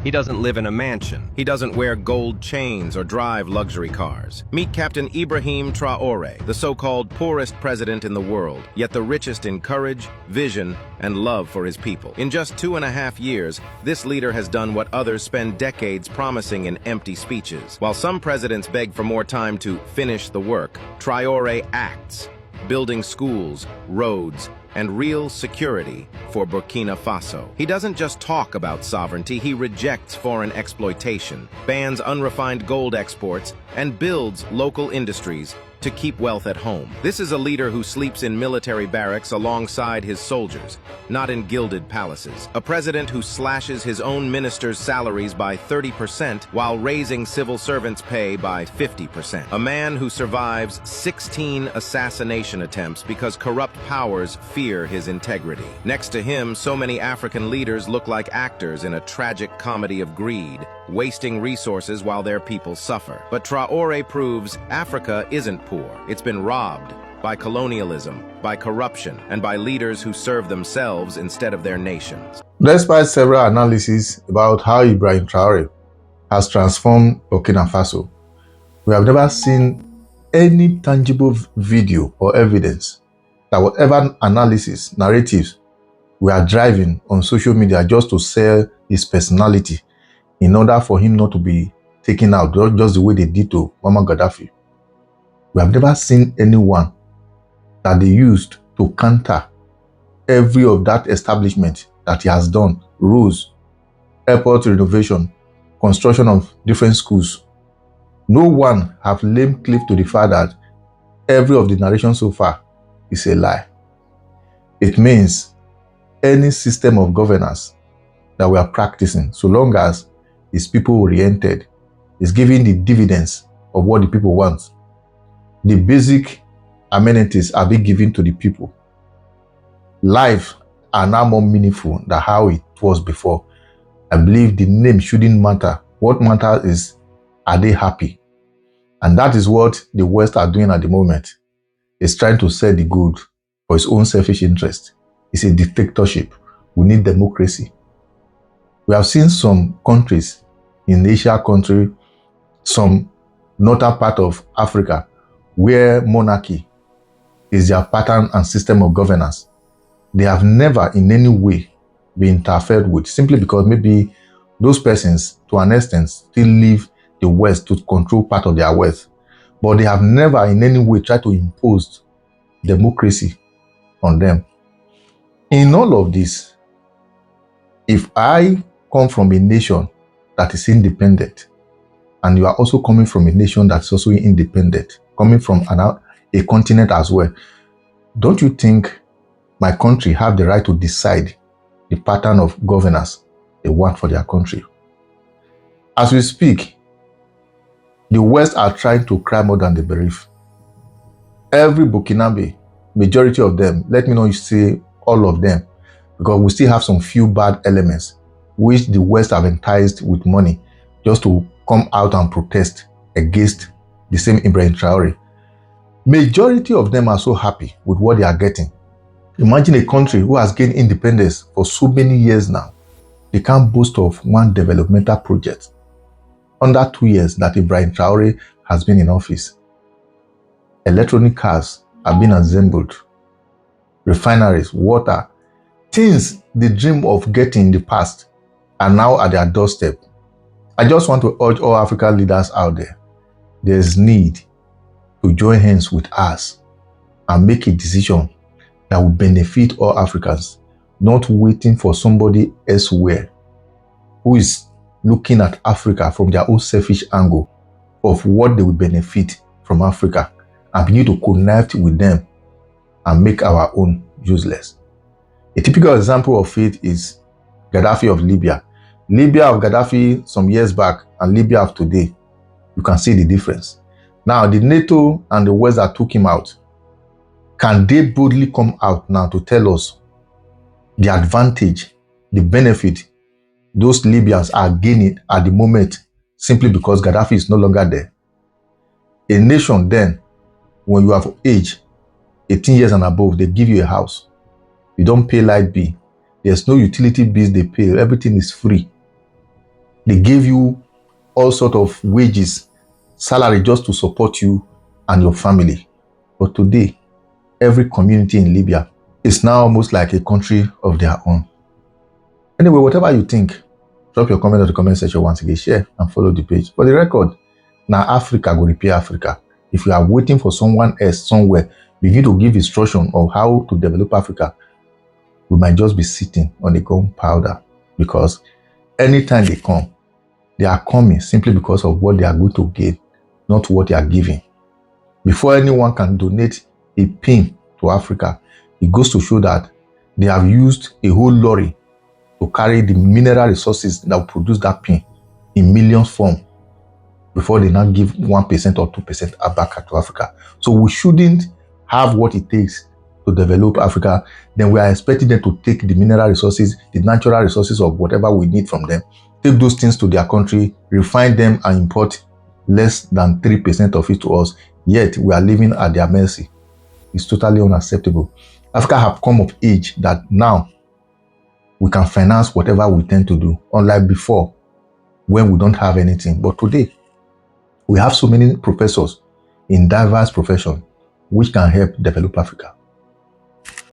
He doesn't live in a mansion. He doesn't wear gold chains or drive luxury cars. Meet Captain Ibrahim Traore, the so-called poorest president in the world, yet the richest in courage, vision, and love for his people. In just 2.5 years, this leader has done what others spend decades promising in empty speeches. While some presidents beg for more time to finish the work, Traore acts, building schools, roads, and real security for Burkina Faso. He doesn't just talk about sovereignty, he rejects foreign exploitation, bans unrefined gold exports, and builds local industries to keep wealth at home. This is a leader who sleeps in military barracks alongside his soldiers, not in gilded palaces. A president who slashes his own ministers' salaries by 30% while raising civil servants' pay by 50%. A man who survives 16 assassination attempts because corrupt powers fear his integrity. Next to him, so many African leaders look like actors in a tragic comedy of greed, wasting resources while their people suffer. But Traore proves Africa isn't poor. It's been robbed by colonialism, by corruption, and by leaders who serve themselves instead of their nations. Despite several analyses about how Ibrahim Traore has transformed Burkina Faso, we have never seen any tangible video or evidence that whatever analysis, narratives we are driving on social media just to sell his personality in order for him not to be taken out, just the way they did to Muammar Gaddafi. We have never seen anyone that they used to counter every of that establishment that he has done: roads, airport renovation, construction of different schools. No one have laid claim to the fact that every of the narration so far is a lie. It means any system of governance that we are practicing, so long as it's people-oriented, is giving the dividends of what the people want. The basic amenities are being given to the people. Life are now more meaningful than how it was before. I believe the name shouldn't matter. What matters is, are they happy? And that is what the West are doing at the moment. It's trying to sell the good for its own selfish interest. It's a dictatorship. We need democracy. We have seen some countries in Asia country, some northern part of Africa, where monarchy is their pattern and system of governance. They have never in any way been interfered with, simply because maybe those persons, to an extent, still leave the West to control part of their wealth. But they have never in any way tried to impose democracy on them. In all of this, if I come from a nation that is independent, and you are also coming from a nation that's also independent, coming from a continent as well, don't you think my country have the right to decide the pattern of governance they want for their country? As we speak, the West are trying to cry more than they bereave. Every Burkinabe, majority of them, let me not say all of them, because we still have some few bad elements which the West have enticed with money just to come out and protest against the same Ibrahim Traore. Majority of them are so happy with what they are getting. Imagine a country who has gained independence for so many years now. They can't boast of one developmental project under 2 years that Ibrahim Traore has been in office. Electronic cars have been assembled, refineries, water, things they dream of getting in the past are now at their doorstep. I just want to urge all African leaders out there, there is need to join hands with us and make a decision that will benefit all Africans, not waiting for somebody elsewhere who is looking at Africa from their own selfish angle of what they will benefit from Africa, and begin to connect with them and make our own useless. A typical example of it is Gaddafi of Libya. Libya of Gaddafi some years back and Libya of today, you can see the difference. Now, the NATO and the West that took him out, can they boldly come out now to tell us the advantage, the benefit those Libyans are gaining at the moment simply because Gaddafi is no longer there? A nation then, when you have age 18 years and above, they give you a house. You don't pay light bill. There's no utility bills they pay. Everything is free. They gave you all sort of wages, salary just to support you and your family. But today, every community in Libya is now almost like a country of their own. Anyway, whatever you think, drop your comment in the comment section once again, share and follow the page. For the record, now Africa will repair Africa. If you are waiting for someone else somewhere, begin to give instruction on how to develop Africa, we might just be sitting on the gunpowder, because anytime they are coming simply because of what they are going to gain, not what they are giving. Before anyone can donate a pin to Africa, it goes to show that they have used a whole lorry to carry the mineral resources that will produce that pin in millions form before they now give 1% or 2% back to Africa. So we shouldn't have what it takes to develop Africa. Then we are expecting them to take the mineral resources, the natural resources of whatever we need from them, take those things to their country, refine them and import less than 3% of it to us. Yet we are living at their mercy. It's totally unacceptable. Africa have come of age that now we can finance whatever we tend to do, unlike before when we don't have anything. But today, we have so many professors in diverse professions which can help develop Africa.